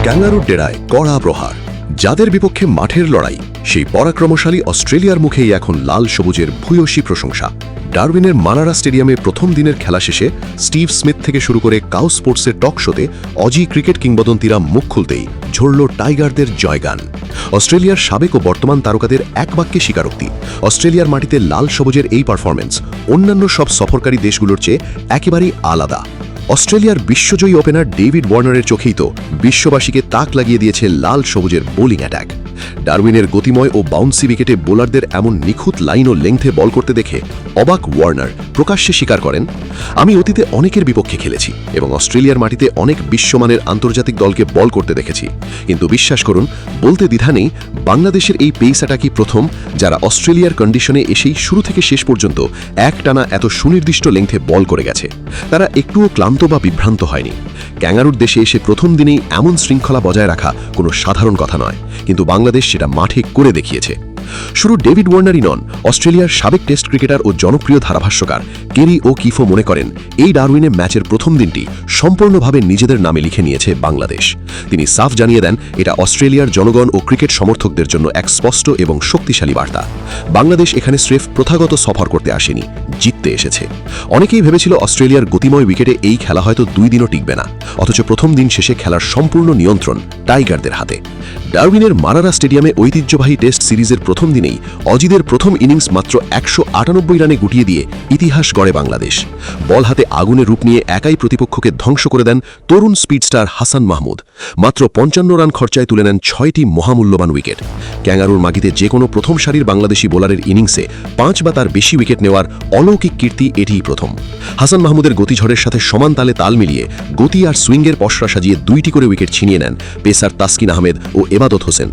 ক্যাঙ্গারুর ডেরায় কড়া প্রহার, যাদের বিপক্ষে মাঠের লড়াই, সেই পরাক্রমশালী অস্ট্রেলিয়ার মুখেই এখন লাল সবুজের ভূয়সী প্রশংসা। ডারউইনের মানারা স্টেডিয়ামে প্রথম দিনের খেলা শেষে স্টিভ স্মিথ থেকে শুরু করে কাউ স্পোর্টসের টক শোতে অজি ক্রিকেট কিংবদন্তিরা মুখ খুলতেই ঝরল টাইগারদের জয়গান। অস্ট্রেলিয়ার সাবেক ও বর্তমান তারকাদের এক বাক্যে স্বীকারোক্তি, অস্ট্রেলিয়ার মাটিতে লাল সবুজের এই পারফরম্যান্স অন্যান্য সব সফরকারী দেশগুলোর চেয়ে একেবারেই আলাদা। অস্ট্রেলিয়ার বিশ্বজয়ী ওপেনার ডেভিড ওয়ার্নারের চোখেই তো বিশ্ববাসীকে তাক লাগিয়ে দিয়েছে লাল সবুজের বোলিং অ্যাটাক। ডারউইনের গতিময় ও বাউন্সি উইকেটে বোলারদের এমন নিখুঁত লাইন ও লেংথে বল করতে দেখে অবাক ওয়ার্নার প্রকাশ্যে স্বীকার করেন, আমি অতীতে অনেকের বিপক্ষে খেলেছি এবং অস্ট্রেলিয়ার মাটিতে অনেক বিশ্বমানের আন্তর্জাতিক দলকে বল করতে দেখেছি, কিন্তু বিশ্বাস করুন, বলতে দ্বিধা নেই, বাংলাদেশের এই পেস অ্যাটাকই প্রথম যারা অস্ট্রেলিয়ার কন্ডিশনে এসেই শুরু থেকে শেষ পর্যন্ত একটানা এত সুনির্দিষ্ট লেংথে বল করে গেছে। তারা একটুও ক্লান্ত বা বিভ্রান্ত হয়নি। ক্যাঙ্গারুর দেশে এসে প্রথম দিনেই এমন শৃঙ্খলা বজায় রাখা কোনো সাধারণ কথা নয়, কিন্তু বাংলাদেশ সেটা মাঠে করে দেখিয়েছে। শুরু ডেভিড ওয়ার্নারই নন, অস্ট্রেলিয়ার সাবেক টেস্ট ক্রিকেটার ও জনপ্রিয় ধারাভাষ্যকার কেরি ও কিফো মনে করেন এই ডারউইনে ম্যাচের প্রথম দিনটি সম্পূর্ণভাবে নিজেদের নামে লিখে নিয়েছে বাংলাদেশ। তিনি সাফ জানিয়ে দেন, এটা অস্ট্রেলিয়ার জনগণ ও ক্রিকেট সমর্থকদের জন্য এক স্পষ্ট এবং শক্তিশালী বার্তা। বাংলাদেশ এখানে স্রেফ প্রথাগত সফর করতে আসেনি, জিততে এসেছে। অনেকেই ভেবেছিল অস্ট্রেলিয়ার গতিময় উইকেটে এই খেলা হয়তো 2 দিনও টিকবে না, অথচ প্রথম দিন শেষে খেলার সম্পূর্ণ নিয়ন্ত্রণ টাইগারদের হাতে। ডারউইনের মানারা স্টেডিয়ামে ঐতিহ্যবাহী টেস্ট সিরিজের প্রথম দিনেই অজিদের প্রথম ইনিংস মাত্র 198 রানে গুটিয়ে দিয়ে ইতিহাস গড়ে বাংলাদেশ। বল হাতে আগুনের রূপ নিয়ে একাই প্রতিপক্ষকে ধ্বংস করে দেন তরুণ স্পিডস্টার হাসান মাহমুদ। মাত্র 55 রান খরচায় তুলে নেন 6টি মহামূল্যবান উইকেট। ক্যাঙ্গারুর মাটিতে যে কোনো প্রথম সারির বাংলাদেশি বোলারের ইনিংসে 5 বা তার বেশি উইকেট নেওয়ার অলৌকিক কীর্তি এটিই প্রথম। হাসান মাহমুদের গতিঝড়ের সাথে সমান তালে তাল মিলিয়ে গতি আর সুইংয়ের পসরা সাজিয়ে 2টি করে উইকেট ছিনিয়ে নেন পেসার তাসকিন আহমেদ ও এবাদত হোসেন।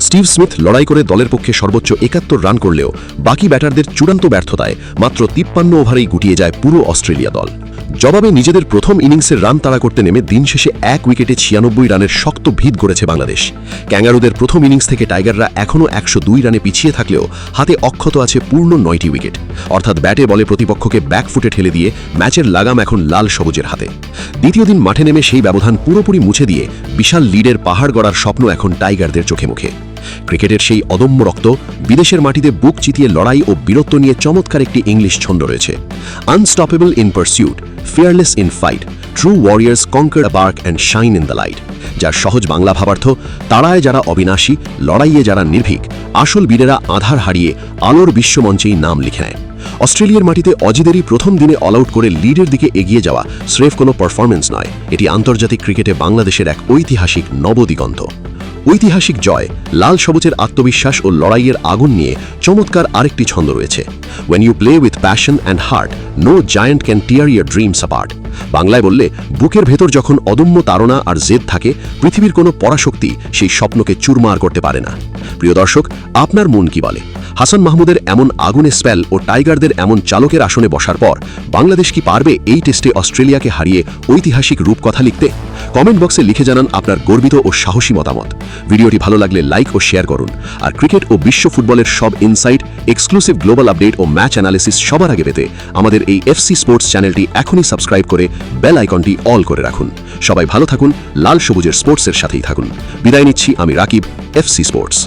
স্টিভ স্মিথ লড়াই করে দলের পক্ষে সর্বোচ্চ 71 রান করলেও বাকি ব্যাটারদের চূড়ান্ত ব্যর্থতায় মাত্র 53 ওভারেই গুটিয়ে যায় পুরো অস্ট্রেলিয়া দল। জবাবে নিজেদের প্রথম ইনিংসের রান তাড়া করতে নেমে দিন শেষে 1 উইকেটে 96 রানের শক্ত ভিত গড়েছে বাংলাদেশ। ক্যাঙ্গারুদের প্রথম ইনিংস থেকে টাইগাররা এখনও 102 রানে পিছিয়ে থাকলেও হাতে অক্ষত আছে পূর্ণ 9টি উইকেট, অর্থাৎ ব্যাটে বলে প্রতিপক্ষকে ব্যাকফুটে ঠেলে দিয়ে ম্যাচের লাগাম এখন লাল সবুজের হাতে। দ্বিতীয় দিন মাঠে নেমে সেই ব্যবধান পুরোপুরি মুছে দিয়ে বিশাল লিডের পাহাড় গড়ার স্বপ্ন এখন টাইগারদের চোখে মুখে। ক্রিকেটের সেই অদম্য রক্ত, বিদেশের মাটিতে বুক চিতিয়ে লড়াই ও বীরত্ব নিয়ে চমৎকার একটি ইংলিশ ছন্দ রয়েছে, unstoppable in pursuit, fearless in fight, true warriors কনকার the dark and shine in the light. যার সহজ বাংলা ভাবার্থ, তাড়ায় যারা অবিনাশী, লড়াইয়ে যারা নির্ভীক, আসল বীরেরা আধার হারিয়ে আলোর বিশ্বমঞ্চেই নাম লিখে নেয়। অস্ট্রেলিয়ার মাটিতে অজিদেরই প্রথম দিনে অল আউট করে লিডের দিকে এগিয়ে যাওয়া স্রেফ কোনো পারফরম্যান্স নয়, এটি আন্তর্জাতিক ক্রিকেটে বাংলাদেশের এক ঐতিহাসিক নবদিগন্ত। ঐতিহাসিক জয়, লাল সবুজের আত্মবিশ্বাস ও লড়াইয়ের আগুন নিয়ে চমৎকার আরেকটি ছন্দ রয়েছে, When you play with passion and heart, no giant can tear your dreams apart। বাংলায় বললে, বুকের ভেতর যখন অদম্য তাড়না আর জেদ থাকে, পৃথিবীর কোনো পরাশক্তি সেই স্বপ্নকে চুরমার করতে পারে না। প্রিয় দর্শক, আপনার মন কি বলে? হাসান মাহমুদের এমন আগুনে স্পেল ও টাইগারদের এমন চালকের আসনে বসার পর বাংলাদেশ কি পারবে এই টেস্টে অস্ট্রেলিয়াকে হারিয়ে ঐতিহাসিক রূপকথা লিখতে? কমেন্ট বক্সে লিখে জানান আপনার গর্বিত ও সাহসী মতামত। ভিডিওটি ভালো লাগলে লাইক ও শেয়ার করুন। আর ক্রিকেট ও বিশ্ব ফুটবলের সব ইনসাইট, এক্সক্লুসিভ গ্লোবাল আপডেট ও ম্যাচ অ্যানালিসিস সবার আগে পেতে আমাদের এই এফসি স্পোর্টস চ্যানেলটি এখনই সাবস্ক্রাইব করে বেল আইকনটি অল করে রাখুন। সবাই ভালো থাকুন, লাল সবুজের স্পোর্টসের সাথেই থাকুন। বিদায় নিচ্ছি আমি রাকিব, এফসি স্পোর্টস।